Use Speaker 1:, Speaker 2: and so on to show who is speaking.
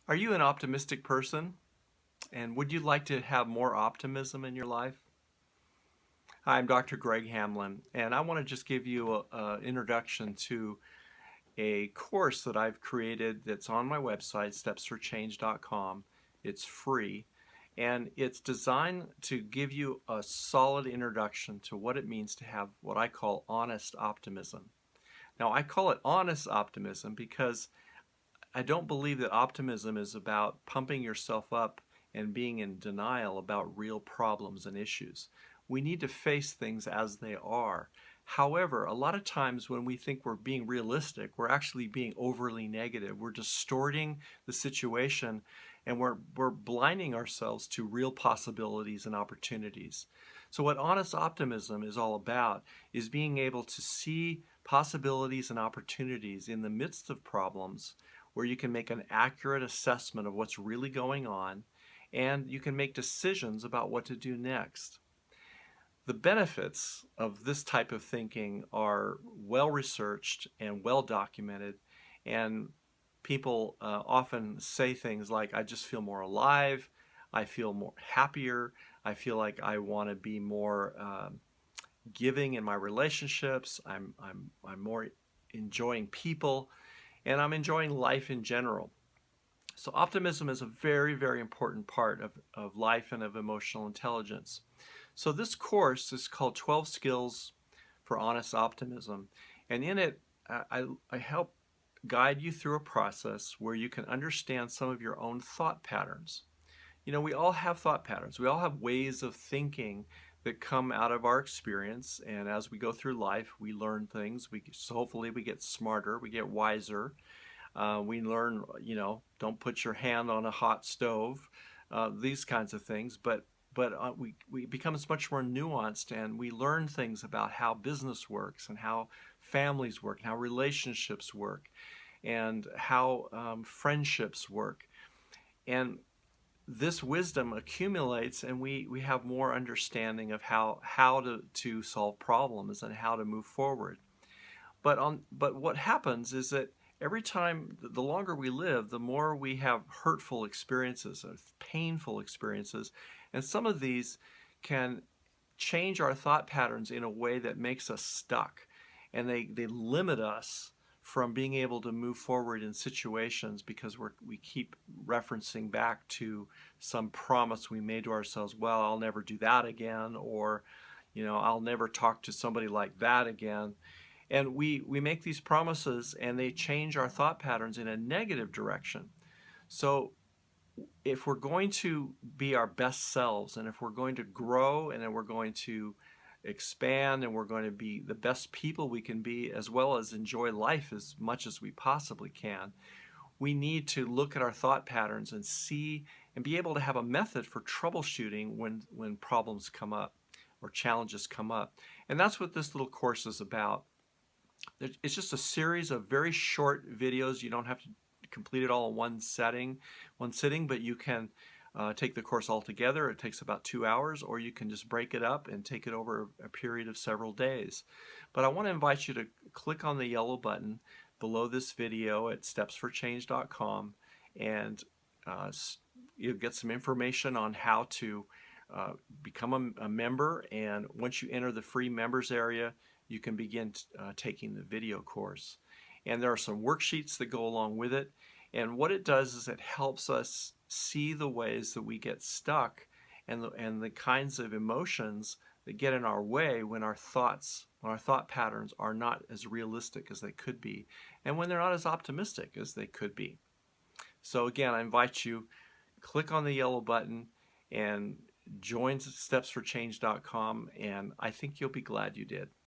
Speaker 1: Are you an optimistic person? And would you like to have more optimism in your life? Hi, I'm Dr. Greg Hamlin, and I want to just give you an introduction to a course that I've created that's on my website, stepsforchange.com. It's free, and it's designed to give you a solid introduction to what it means to have what I call honest optimism. Now, I call it honest optimism because I don't believe that optimism is about pumping yourself up and being in denial about real problems and issues. We need to face things as they are. However, a lot of times when we think we're being realistic, we're actually being overly negative. We're distorting the situation and we're blinding ourselves to real possibilities and opportunities. So, what honest optimism is all about is being able to see possibilities and opportunities in the midst of problems where you can make an accurate assessment of what's really going on and you can make decisions about what to do next. The benefits of this type of thinking are well researched and well documented, and people often say things like, I just feel more alive, I feel more happier, I feel like I want to be more giving in my relationships, I'm more enjoying people, and I'm enjoying life in general. So, optimism is a very, very important part of life and of emotional intelligence. So, this course is called 12 Skills for Honest Optimism. And in it, I help guide you through a process where you can understand some of your own thought patterns. You know, we all have thought patterns, we all have ways of thinking that come out of our experience. And as we go through life, we learn things. So hopefully, we get smarter, we get wiser. We learn, don't put your hand on a hot stove, these kinds of things. But we become much more nuanced, and we learn things about how business works and how families work and how relationships work and how friendships work. And this wisdom accumulates, and we have more understanding of how to solve problems and how to move forward. But what happens is that every time, the longer we live, the more we have hurtful experiences, painful experiences, and some of these can change our thought patterns in a way that makes us stuck, and they limit us from being able to move forward in situations because we keep referencing back to some promise we made to ourselves. Well, I'll never do that again, or I'll never talk to somebody like that again. And we make these promises and they change our thought patterns in a negative direction. So if we're going to be our best selves, and if we're going to grow, and then we're going to expand, and we're going to be the best people we can be, as well as enjoy life as much as we possibly can, we need to look at our thought patterns and see and be able to have a method for troubleshooting when problems come up or challenges come up. And that's what this little course is about. It's just a series of very short videos. You don't have to complete it all in one sitting, but you can take the course all together. It takes about 2 hours, or you can just break it up and take it over a period of several days. But I want to invite you to click on the yellow button below this video at stepsforchange.com, and you'll get some information on how to become a member. And once you enter the free members area, you can begin taking the video course. And there are some worksheets that go along with it. And what it does is it helps us see the ways that we get stuck, and the kinds of emotions that get in our way when our thought patterns are not as realistic as they could be, and when they're not as optimistic as they could be. So again, I invite you, click on the yellow button and join stepsforchange.com, and I think you'll be glad you did.